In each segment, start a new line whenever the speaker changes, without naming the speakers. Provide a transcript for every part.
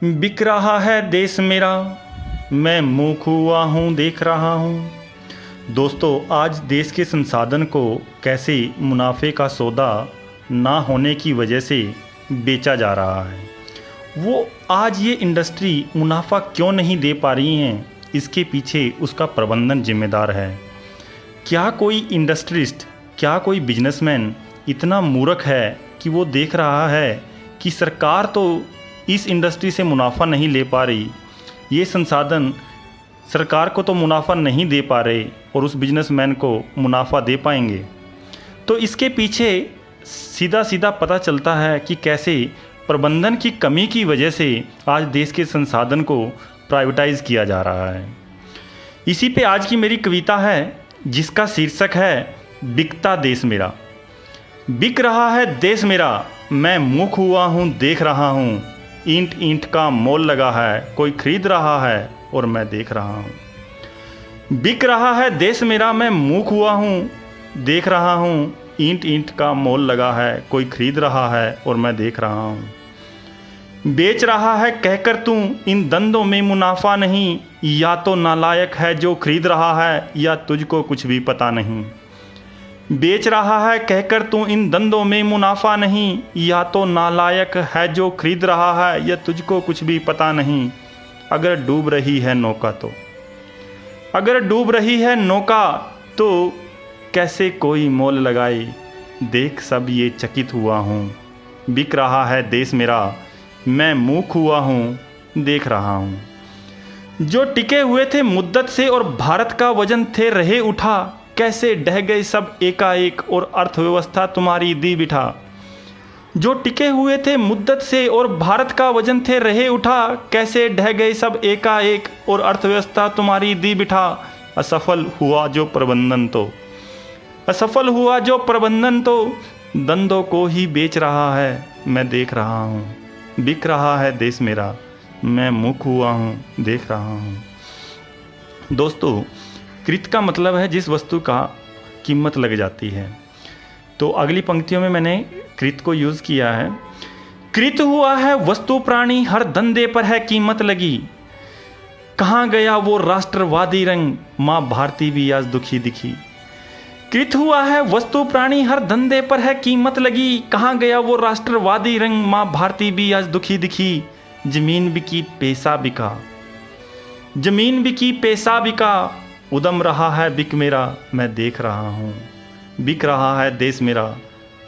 बिक रहा है देश मेरा, मैं मूक हुआ हूँ देख रहा हूँ। दोस्तों, आज देश के संसाधन को कैसे मुनाफे का सौदा ना होने की वजह से बेचा जा रहा है, वो आज ये इंडस्ट्री मुनाफा क्यों नहीं दे पा रही हैं, इसके पीछे उसका प्रबंधन जिम्मेदार है। क्या कोई इंडस्ट्रिस्ट, क्या कोई बिजनेसमैन इतना मूर्ख है कि वो देख रहा है कि सरकार तो इस इंडस्ट्री से मुनाफा नहीं ले पा रही, ये संसाधन सरकार को तो मुनाफा नहीं दे पा रहे और उस बिजनेसमैन को मुनाफा दे पाएंगे। तो इसके पीछे सीधा सीधा पता चलता है कि कैसे प्रबंधन की कमी की वजह से आज देश के संसाधन को प्राइवेटाइज किया जा रहा है। इसी पे आज की मेरी कविता है, जिसका शीर्षक है बिकता देश मेरा। बिक रहा है देश मेरा, मैं मूक हुआ हूँ देख रहा हूँ। ईंट ईंट का मोल लगा है, कोई खरीद रहा है और मैं देख रहा हूँ। बिक रहा है देश मेरा, मैं मूक हुआ हूँ देख रहा हूँ। ईंट ईंट का मोल लगा है, कोई खरीद रहा है और मैं देख रहा हूँ। बेच रहा है कहकर तू इन धंधों में मुनाफा नहीं, या तो नालायक है जो खरीद रहा है या तुझको कुछ भी पता नहीं। बेच रहा है कहकर तू इन धंधों में मुनाफा नहीं, या तो नालायक है जो खरीद रहा है या तुझको कुछ भी पता नहीं। अगर डूब रही है नौका तो, अगर डूब रही है नौका तो कैसे कोई मोल लगाए, देख सब ये चकित हुआ हूँ। बिक रहा है देश मेरा, मैं मूक हुआ हूँ देख रहा हूँ। जो टिके हुए थे मुद्दत से और भारत का वजन थे रहे उठा, कैसे ढह गए सब एकाएक और अर्थव्यवस्था तुम्हारी दी बिठा। जो टिके हुए थे मुद्दत से और भारत का वजन थे रहे उठा, कैसे ढह गए सब एकाएक और अर्थव्यवस्था तुम्हारी दी बिठा। असफल हुआ जो प्रबंधन तो, असफल हुआ जो प्रबंधन तो धंधों को ही बेच रहा है, मैं देख रहा हूँ। बिक रहा है देश मेरा, मैं मूक हुआ हूँ देख रहा हूँ। दोस्तों, कृत का मतलब है जिस वस्तु का कीमत लग जाती है। तो अगली पंक्तियों में मैंने कृत को यूज़ किया है। कृत हुआ है वस्तु प्राणी, हर धंधे पर है कीमत लगी। कहाँ गया वो राष्ट्रवादी रंग, माँ भारती भी आज दुखी दिखी। कृत हुआ है वस्तु प्राणी, हर धंधे पर है कीमत लगी। कहाँ गया वो राष्ट्रवादी रंग, माँ भारती भी आज दुखी दिखी। जमीन बिकी पैसा बिका, जमीन बिकी पैसा बिका। उदम रहा है बिक मेरा, मैं देख रहा हूँ। बिक रहा है देश मेरा,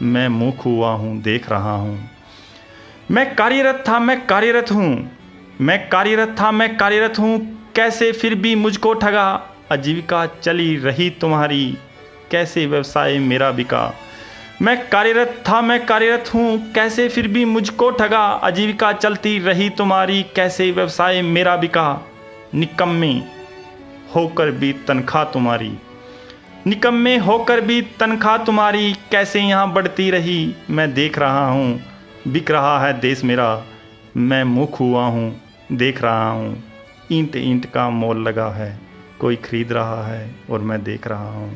मैं मूक हुआ हूँ देख रहा हूँ। मैं कार्यरत था, मैं कार्यरत हूँ, मैं कार्यरत था, मैं कार्यरत हूँ। कैसे फिर भी मुझको ठगा, आजीविका चली रही तुम्हारी, कैसे व्यवसाय मेरा बिका। मैं कार्यरत था, मैं कार्यरत हूँ, कैसे फिर भी मुझको ठगा। आजीविका चलती रही तुम्हारी, कैसे व्यवसाय मेरा बिका। निकम्मे होकर भी तनख्वाह तुम्हारी, निकम्मे होकर भी तनख्वाह तुम्हारी, कैसे यहाँ बढ़ती रही, मैं देख रहा हूँ। बिक रहा है देश मेरा, मैं मूक हुआ हूँ देख रहा हूँ। ईंट ईंट का मोल लगा है, कोई खरीद रहा है और मैं देख रहा हूँ।